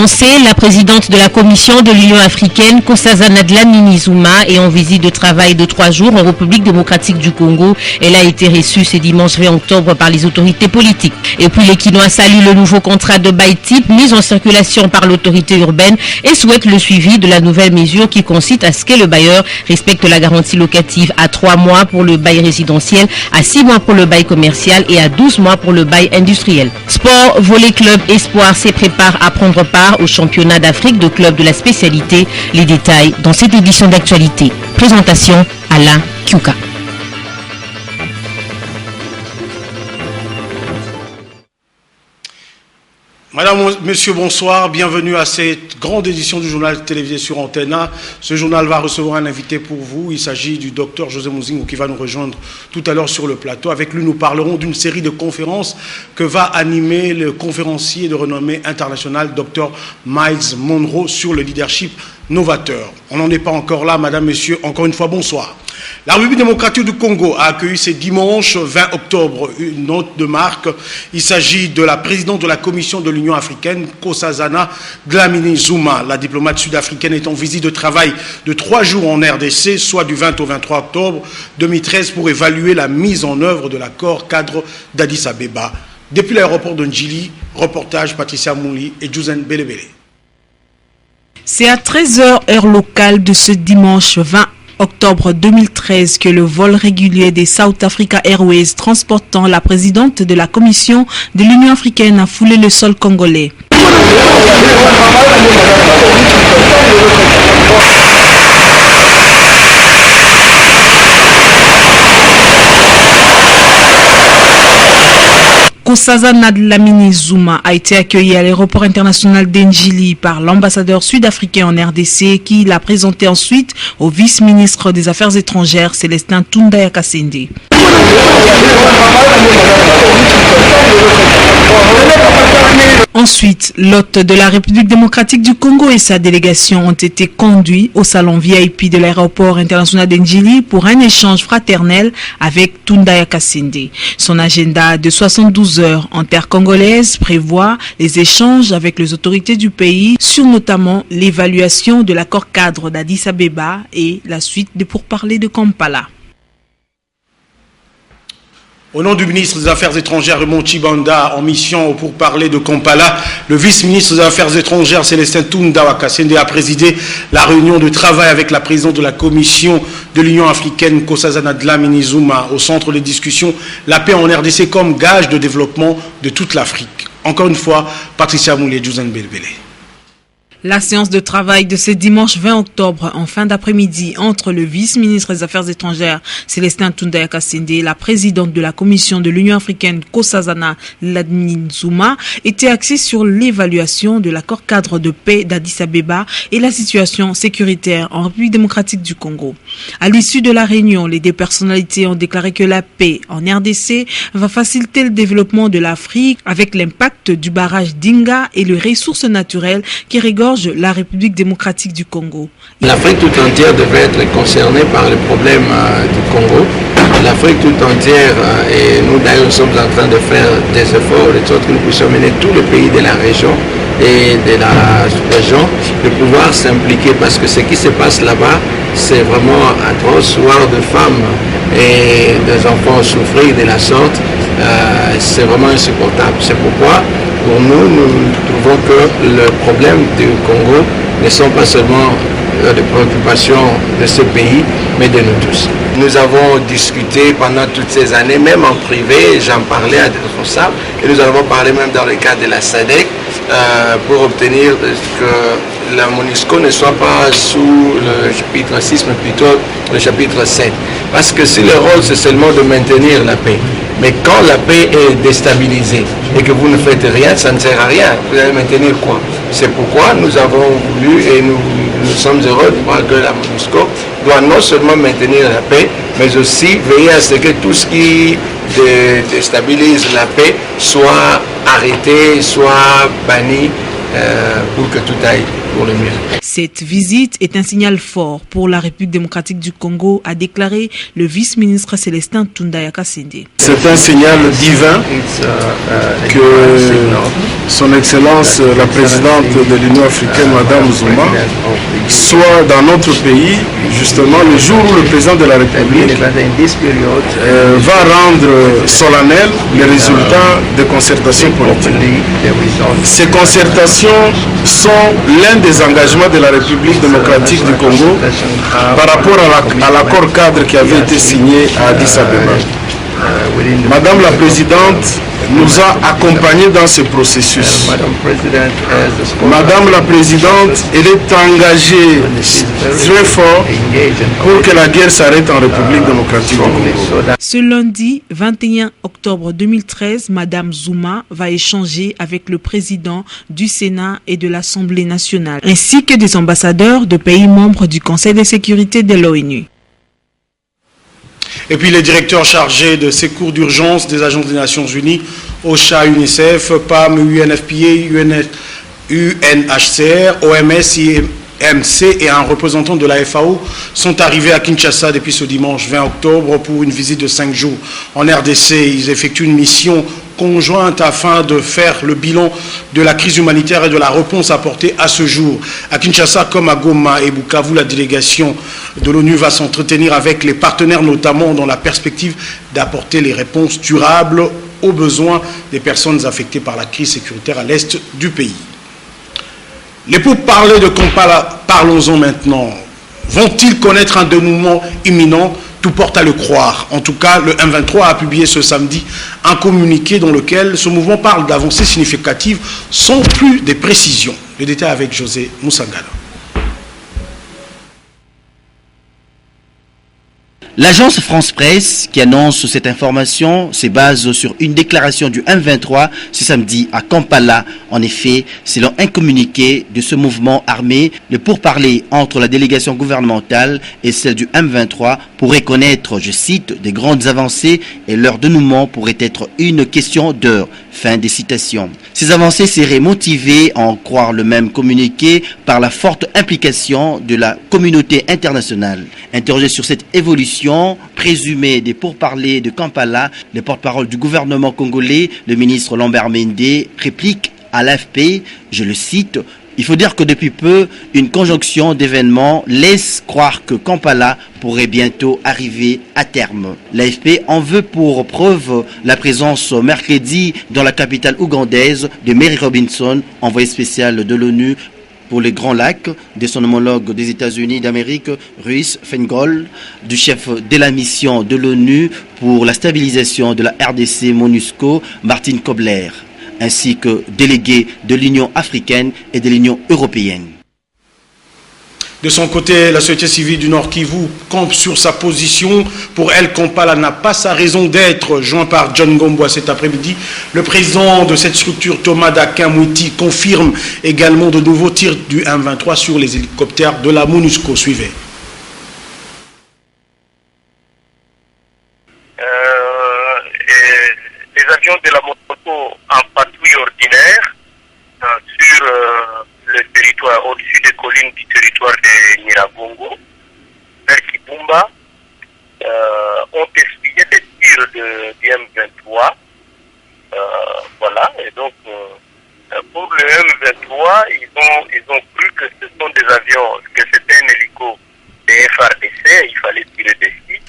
annoncé, la présidente de la Commission de l'Union africaine, Nkosazana Dlamini-Zuma, est en visite de travail de 3 jours en République démocratique du Congo. Elle a été reçue ce dimanche 20 octobre par les autorités politiques. Et puis les Kinois saluent le nouveau contrat de bail type mis en circulation par l'autorité urbaine et souhaitent le suivi de la nouvelle mesure qui consiste à ce que le bailleur respecte la garantie locative à 3 mois pour le bail résidentiel, à 6 mois pour le bail commercial et à 12 mois pour le bail industriel. Sport, volley club Espoir se prépare à prendre part au championnat d'Afrique de clubs de la spécialité. Les détails dans cette édition d'actualité. Présentation Alain Kiuka. Madame, Monsieur, bonsoir. Bienvenue à cette grande édition du journal télévisé sur Antenne A. Ce journal va recevoir un invité pour vous. Il s'agit du docteur José Muzingo qui va nous rejoindre tout à l'heure sur le plateau. Avec lui, nous parlerons d'une série de conférences que va animer le conférencier de renommée internationale, docteur Myles Munroe, sur le leadership novateur. On n'en est pas encore là, Madame, Messieurs. Encore une fois, bonsoir. La République démocratique du Congo a accueilli ce dimanche 20 octobre une note de marque. Il s'agit de la présidente de la Commission de l'Union africaine, Nkosazana Dlamini-Zuma. La diplomate sud-africaine est en visite de travail de 3 jours en RDC, soit du 20 au 23 octobre 2013, pour évaluer la mise en œuvre de l'accord cadre d'Addis Abeba. Depuis l'aéroport de Njili, reportage Patricia Mouli et Jouzen Belebele. C'est à 13h heure locale de ce dimanche 20 octobre 2013 que le vol régulier des South Africa Airways transportant la présidente de la Commission de l'Union africaine a foulé le sol congolais. Nkosazana Dlamini-Zuma a été accueilli à l'aéroport international d'Njili par l'ambassadeur sud-africain en RDC qui l'a présenté ensuite au vice-ministre des Affaires étrangères Célestin Tunda Kasende. Ensuite, l'hôte de la République démocratique du Congo et sa délégation ont été conduits au salon VIP de l'aéroport international d'Njili pour un échange fraternel avec Tunda Kasende. Son agenda de 72 heures en terre congolaise prévoit les échanges avec les autorités du pays sur notamment l'évaluation de l'accord cadre d'Addis Abeba et la suite des pourparlers de Kampala. Au nom du ministre des Affaires étrangères Raymond Tshibanda, en mission pour parler de Kampala, le vice-ministre des Affaires étrangères Célestin Tunda Kasende a présidé la réunion de travail avec la présidente de la Commission de l'Union africaine, Nkosazana Dlamini-Zuma, au centre de discussion la paix en RDC comme gage de développement de toute l'Afrique. Encore une fois, Patricia Mouli et Jouzen Belebele. La séance de travail de ce dimanche 20 octobre en fin d'après-midi entre le vice-ministre des Affaires étrangères Célestin Tunda Kasende et la présidente de la Commission de l'Union africaine Nkosazana Dlamini-Zuma était axée sur l'évaluation de l'accord cadre de paix d'Addis Abeba et la situation sécuritaire en République démocratique du Congo. À l'issue de la réunion, les deux personnalités ont déclaré que la paix en RDC va faciliter le développement de l'Afrique avec l'impact du barrage d'Inga et les ressources naturelles qui regorgent la République démocratique du Congo. L'Afrique tout entière devrait être concernée par le problème du Congo. L'Afrique tout entière, et nous d'ailleurs nous sommes en train de faire des efforts de sorte que nous puissions mener tous les pays de la région et de la région de pouvoir s'impliquer parce que ce qui se passe là-bas, c'est vraiment atroce. Voir de femmes et des enfants souffrir de la sorte, c'est vraiment insupportable. C'est pourquoi pour nous, nous trouvons que le problème du Congo ne sont pas seulement les préoccupations de ce pays, mais de nous tous. Nous avons discuté pendant toutes ces années, même en privé, j'en parlais à des responsables, et nous avons parlé même dans le cadre de la SADC, pour obtenir que la MONUSCO ne soit pas sous le chapitre 6, mais plutôt le chapitre 7. Parce que si le rôle, c'est seulement de maintenir la paix, mais quand la paix est déstabilisée et que vous ne faites rien, ça ne sert à rien. Vous allez maintenir quoi? C'est pourquoi nous avons voulu et nous sommes heureux de voir que la MONUSCO doit non seulement maintenir la paix, mais aussi veiller à ce que tout ce qui déstabilise la paix soit arrêté, soit banni pour que tout aille pour le mieux. Cette visite est un signal fort pour la République démocratique du Congo, a déclaré le vice-ministre Célestin Tundaya Kasinde. C'est un signal divin que son Excellence la présidente de l'Union africaine, Madame Zuma, soit dans notre pays, justement le jour où le président de la République va rendre solennel les résultats des concertations politiques. Ces concertations sont l'un des engagements de la République démocratique du Congo par rapport à l'accord cadre qui avait été signé à Addis Abeba. Madame la Présidente nous a accompagnés dans ce processus. Madame la Présidente, elle est engagée très fort pour que la guerre s'arrête en République démocratique du Congo. Ce lundi 21 octobre 2013, Madame Zuma va échanger avec le président du Sénat et de l'Assemblée nationale, ainsi que des ambassadeurs de pays membres du Conseil de sécurité de l'ONU. Et puis les directeurs chargés de secours d'urgence des agences des Nations Unies, OCHA, UNICEF, PAM, UNFPA, UNHCR, OMS, IMC et un représentant de la FAO sont arrivés à Kinshasa depuis ce dimanche 20 octobre pour une visite de 5 jours. En RDC, ils effectuent une mission conjointe afin de faire le bilan de la crise humanitaire et de la réponse apportée à ce jour. À Kinshasa comme à Goma et Bukavu, la délégation de l'ONU va s'entretenir avec les partenaires, notamment dans la perspective d'apporter les réponses durables aux besoins des personnes affectées par la crise sécuritaire à l'est du pays. Les pourparlers de Kampala, parlons-en maintenant. Vont-ils connaître un dénouement imminent? Tout porte à le croire. En tout cas, le M23 a publié ce samedi un communiqué dans lequel ce mouvement parle d'avancées significatives sans plus de précisions. Le détail avec José Moussangala. L'agence France Presse qui annonce cette information se base sur une déclaration du M23 ce samedi à Kampala. En effet, selon un communiqué de ce mouvement armé, le pourparlers entre la délégation gouvernementale et celle du M23 pourrait connaître, je cite, des grandes avancées et leur dénouement pourrait être une question d'heure. Fin des citations. Ces avancées seraient motivées, à en croire le même communiqué, par la forte implication de la communauté internationale. Interrogé sur cette évolution présumée des pourparlers de Kampala, le porte-parole du gouvernement congolais, le ministre Lambert Mende, réplique à l'AFP, je le cite, il faut dire que depuis peu, une conjonction d'événements laisse croire que Kampala pourrait bientôt arriver à terme. L'AFP en veut pour preuve la présence mercredi dans la capitale ougandaise de Mary Robinson, envoyée spéciale de l'ONU pour les Grands Lacs, de son homologue des États-Unis d'Amérique, Ruiz Feingold, du chef de la mission de l'ONU pour la stabilisation de la RDC MONUSCO, Martin Kobler, ainsi que délégués de l'Union africaine et de l'Union européenne. De son côté, la société civile du Nord Kivu campe sur sa position. Pour elle, Kampala n'a pas sa raison d'être. Joint par John Gomboa cet après-midi, le président de cette structure, Thomas Dakamwiti, confirme également de nouveaux tirs du M23 sur les hélicoptères de la MONUSCO. Suivez. Les avions de la MONUSCO en patrouille ordinaire sur le territoire, au-dessus des collines du territoire de Nyiragongo, vers Kibumba, ont essuyé des tirs du M23. Voilà, et donc pour le M23, ils ont cru que ce sont des avions, que c'était un hélico des FRDC, il fallait tirer dessus,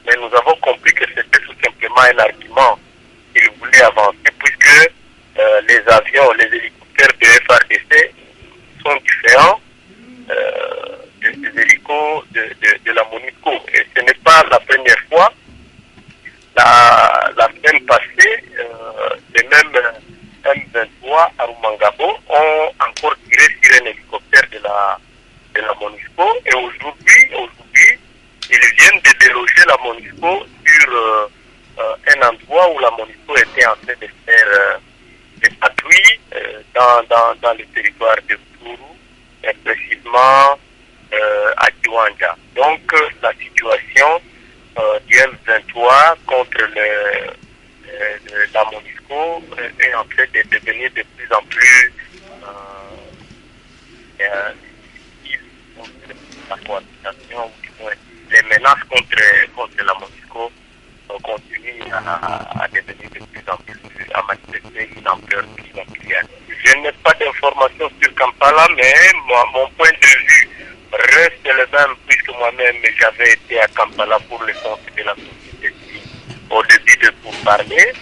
mais nous avons compris que c'était tout simplement un argument qu'ils voulaient avancer, puisque les avions, les hélicoptères de FRDC sont différents des hélicos de la MONUSCO. Et ce n'est pas la première fois. La semaine passée, les mêmes M23 à Rumangabo ont encore tiré sur un hélicoptère de la MONUSCO. Et aujourd'hui, ils viennent de déloger la MONUSCO sur un endroit où la MONUSCO était en train de faire des patrouilles dans le territoire de Tourou, et précisément à Kiwanja. Donc la situation du M23 contre la MONUSCO est en train de devenir de plus en plus la cohabitation, ou du moins les menaces contre la MONUSCO continuent à devenir de plus en plus, à manifester une ampleur particulière. Je n'ai pas d'informations sur Kampala, mais mon point de vue reste le même, puisque moi-même j'avais été à Kampala pour le compte de la société au début de pourparler.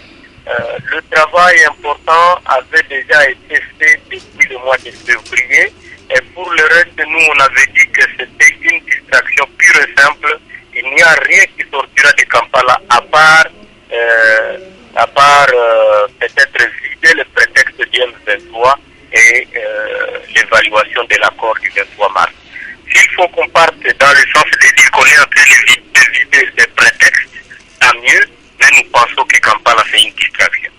Le travail important avait déjà été fait depuis le mois de février, et pour le reste, nous on avait dit que c'était une distraction pure et simple. Il n'y a rien qui sortira de Kampala à part peut-être vider le prétexte du M23 et l'évaluation de l'accord du 23 mars. S'il faut qu'on parte dans le sens de dire qu'on est en train de vider des prétextes, tant mieux, mais nous pensons que Kampala fait une distraction.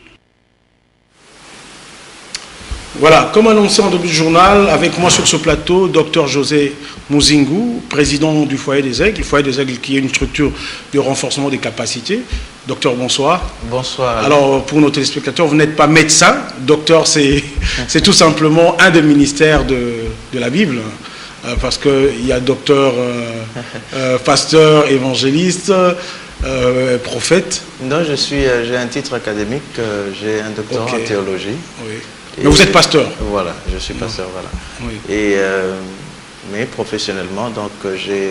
Voilà, comme annoncé en début de journal, avec moi sur ce plateau, Dr José Muzingu, président du Foyer des Aigles. Le Foyer des Aigles qui est une structure de renforcement des capacités. Docteur, bonsoir. Bonsoir. Alors, pour nos téléspectateurs, vous n'êtes pas médecin. Docteur, c'est tout simplement un des ministères de la Bible. Parce qu'il y a docteur, pasteur, évangéliste, prophète. Non, j'ai un titre académique, j'ai un doctorat en théologie. Oui. Mais vous êtes pasteur. Voilà, je suis pasteur, voilà. Oui. Et, mais professionnellement, donc j'ai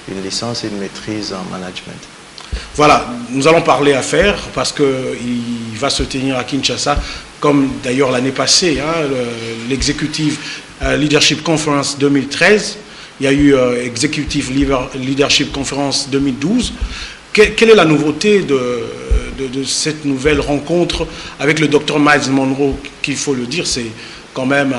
une licence et une maîtrise en management. Voilà, nous allons parler affaires parce qu'il va se tenir à Kinshasa, comme d'ailleurs l'année passée, l'exExecutive Leadership Conference 2013. Il y a eu Executive Leadership Conference 2012. Quelle est la nouveauté de cette nouvelle rencontre avec le Dr Miles Monroe, qu'il faut le dire, c'est quand même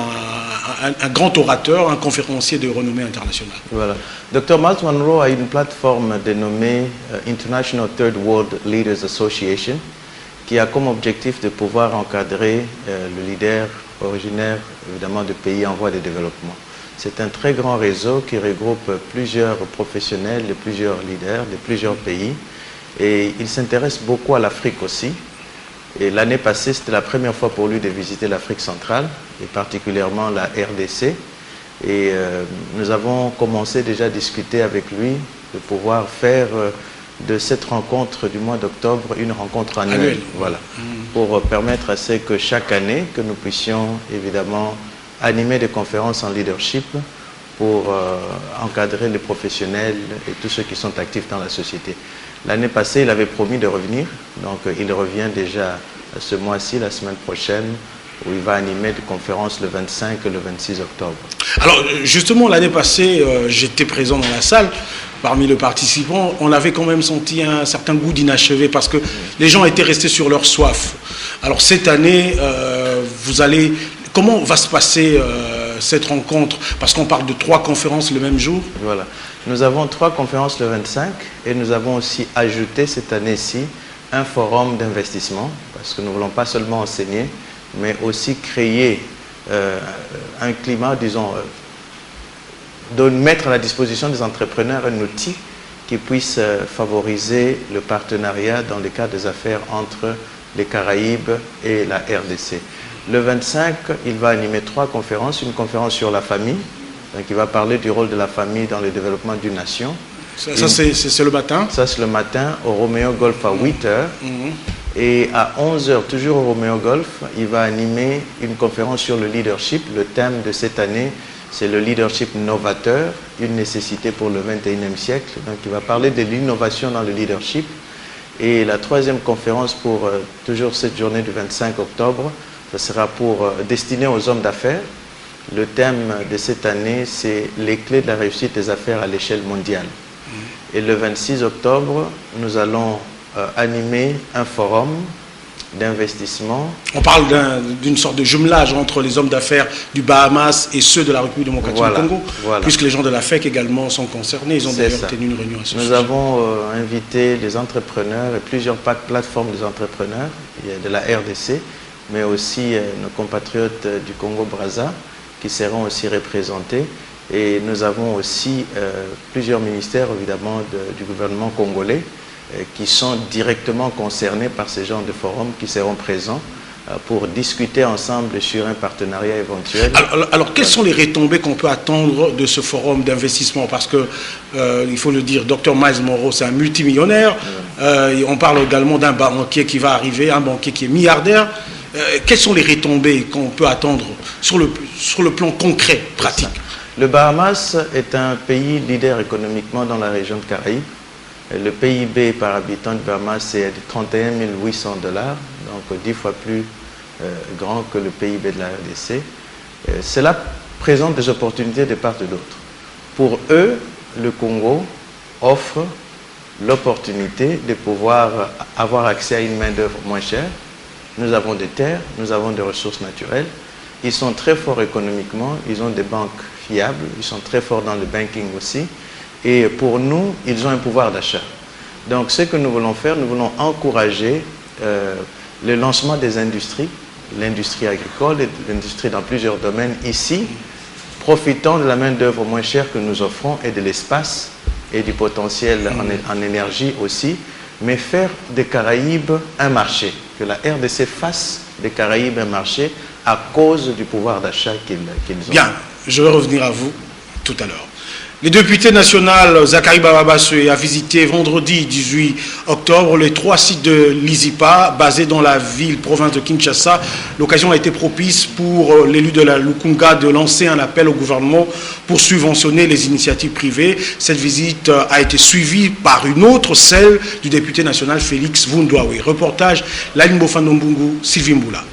un grand orateur, un conférencier de renommée internationale. Voilà. Dr Miles Monroe a une plateforme dénommée International Third World Leaders Association, qui a comme objectif de pouvoir encadrer le leader originaire, évidemment, de pays en voie de développement. C'est un très grand réseau qui regroupe plusieurs professionnels de plusieurs leaders de plusieurs pays. Et il s'intéresse beaucoup à l'Afrique aussi. Et l'année passée, c'était la première fois pour lui de visiter l'Afrique centrale, et particulièrement la RDC. Et nous avons commencé déjà à discuter avec lui de pouvoir faire de cette rencontre du mois d'octobre une rencontre annuelle. Voilà, pour permettre à ce que chaque année, que nous puissions évidemment animer des conférences en leadership pour encadrer les professionnels et tous ceux qui sont actifs dans la société. L'année passée, il avait promis de revenir, donc il revient déjà ce mois-ci, la semaine prochaine, où il va animer des conférences le 25 et le 26 octobre. Alors justement, l'année passée, j'étais présent dans la salle, parmi les participants, on avait quand même senti un certain goût d'inachevé parce que les gens étaient restés sur leur soif. Alors cette année, comment va se passer cette rencontre? Parce qu'on parle de 3 conférences le même jour. Voilà. Nous avons 3 conférences le 25 et nous avons aussi ajouté cette année-ci un forum d'investissement parce que nous ne voulons pas seulement enseigner, mais aussi créer un climat, disons, de mettre à la disposition des entrepreneurs un outil qui puisse favoriser le partenariat dans le cadre des affaires entre les Caraïbes et la RDC. Le 25, il va animer 3 conférences. Une conférence sur la famille, donc il va parler du rôle de la famille dans le développement d'une nation. Ça c'est le matin? Ça c'est le matin au Romeo Golf à 8 h. Et à 11 h, toujours au Romeo Golf, il va animer une conférence sur le leadership. Le thème de cette année, c'est le leadership novateur, une nécessité pour le 21e siècle. Donc il va parler de l'innovation dans le leadership. Et la 3e conférence pour toujours cette journée du 25 octobre, ce sera destiné aux hommes d'affaires. Le thème de cette année, c'est les clés de la réussite des affaires à l'échelle mondiale. Et le 26 octobre, nous allons animer un forum d'investissement. On parle d'une sorte de jumelage entre les hommes d'affaires du Bahamas et ceux de la République démocratique du Congo, puisque les gens de la FEC également sont concernés. Ils ont d'ailleurs tenu une réunion à ce sujet. Nous avons invité des entrepreneurs et plusieurs plateformes des entrepreneurs de la RDC, mais aussi nos compatriotes du Congo-Brazza qui seront aussi représentés. Et nous avons aussi plusieurs ministères, évidemment, du gouvernement congolais qui sont directement concernés par ces genres de forums qui seront présents pour discuter ensemble sur un partenariat éventuel. Alors quelles sont les retombées qu'on peut attendre de ce forum d'investissement? Parce que, il faut le dire, Dr Miles Monroe, c'est un multimillionnaire. On parle également d'un banquier qui va arriver, un banquier qui est milliardaire. Quelles sont les retombées qu'on peut attendre sur le plan concret, pratique? Le Bahamas est un pays leader économiquement dans la région de Caraïbes. Le PIB par habitant du Bahamas, c'est de 31 800 $, donc 10 fois plus grand que le PIB de la RDC. Cela présente des opportunités de part et d'autre. Pour eux, le Congo offre l'opportunité de pouvoir avoir accès à une main-d'œuvre moins chère. Nous avons des terres, nous avons des ressources naturelles. Ils sont très forts économiquement, ils ont des banques fiables, ils sont très forts dans le banking aussi. Et pour nous, ils ont un pouvoir d'achat. Donc ce que nous voulons faire, nous voulons encourager le lancement des industries, l'industrie agricole et l'industrie dans plusieurs domaines ici, profitant de la main-d'œuvre moins chère que nous offrons et de l'espace et du potentiel en énergie aussi, mais faire des Caraïbes un marché, que la RDC fasse des Caraïbes un marché à cause du pouvoir d'achat qu'ils ont. Bien, je vais revenir à vous tout à l'heure. Le député national Zakari Baba-Bassoé a visité vendredi 18 octobre les 3 sites de l'ISIPA basés dans la ville-province de Kinshasa. L'occasion a été propice pour l'élu de la Lukunga de lancer un appel au gouvernement pour subventionner les initiatives privées. Cette visite a été suivie par une autre, celle du député national Félix Vundwawe. Reportage Lalimbo Fandombungu, Sylvie Mboula.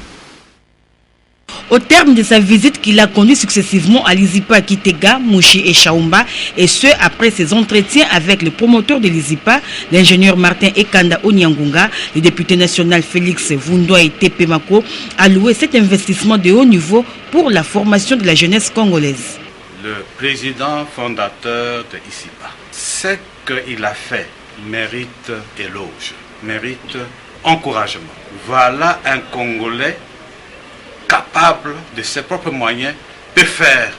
Au terme de sa visite qu'il a conduit successivement à l'ISIPA, Kitega, Mouchi et Chaumba, et ce après ses entretiens avec le promoteur de l'ISIPA, l'ingénieur Martin Ekanda Onyangunga, le député national Félix Vundwawe Tepemako, a loué cet investissement de haut niveau pour la formation de la jeunesse congolaise. Le président fondateur de l'ISIPA, ce qu'il a fait mérite éloge, mérite encouragement. Voilà un Congolais capable de ses propres moyens, peut faire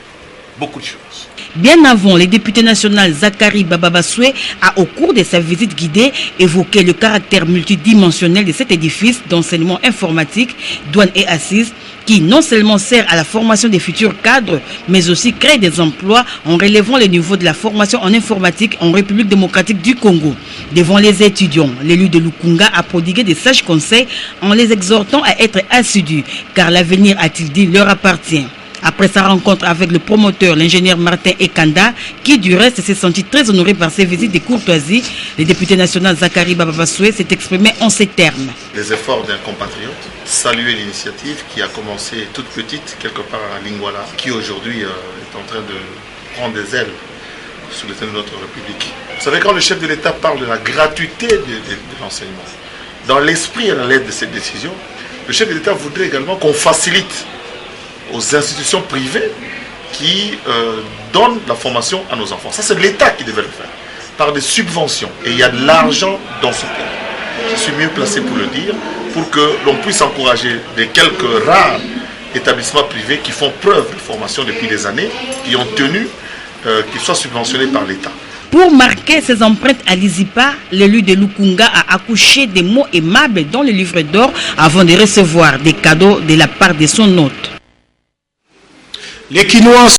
beaucoup de choses. Bien avant, le député national Zakari Baba-Bassoé a, au cours de sa visite guidée, évoqué le caractère multidimensionnel de cet édifice d'enseignement informatique, douane et assises, qui non seulement sert à la formation des futurs cadres, mais aussi crée des emplois en relevant le niveau de la formation en informatique en République démocratique du Congo. Devant les étudiants, l'élu de Lukunga a prodigué des sages conseils en les exhortant à être assidus, car l'avenir, a-t-il dit, leur appartient. Après sa rencontre avec le promoteur, l'ingénieur Martin Ekanda, qui du reste s'est senti très honoré par ses visites de courtoisie, le député national Zakari Baba-Bassoé s'est exprimé en ces termes. Les efforts d'un compatriote, saluer l'initiative qui a commencé toute petite, quelque part à Lingwala, qui aujourd'hui est en train de prendre des ailes sous le thème de notre République. Vous savez, quand le chef de l'État parle de la gratuité de l'enseignement, dans l'esprit et à la lettre de cette décision, le chef de l'État voudrait également qu'on facilite aux institutions privées qui donnent la formation à nos enfants. Ça, c'est l'État qui devait le faire, par des subventions. Et il y a de l'argent dans ce pays. Je suis mieux placé pour le dire, pour que l'on puisse encourager les quelques rares établissements privés qui font preuve de formation depuis des années, qui ont tenu qu'ils soient subventionnés par l'État. Pour marquer ses empreintes à l'ISIPA, l'élu de Lukunga a accouché des mots aimables dans le livre d'or avant de recevoir des cadeaux de la part de son hôte. Les Quinois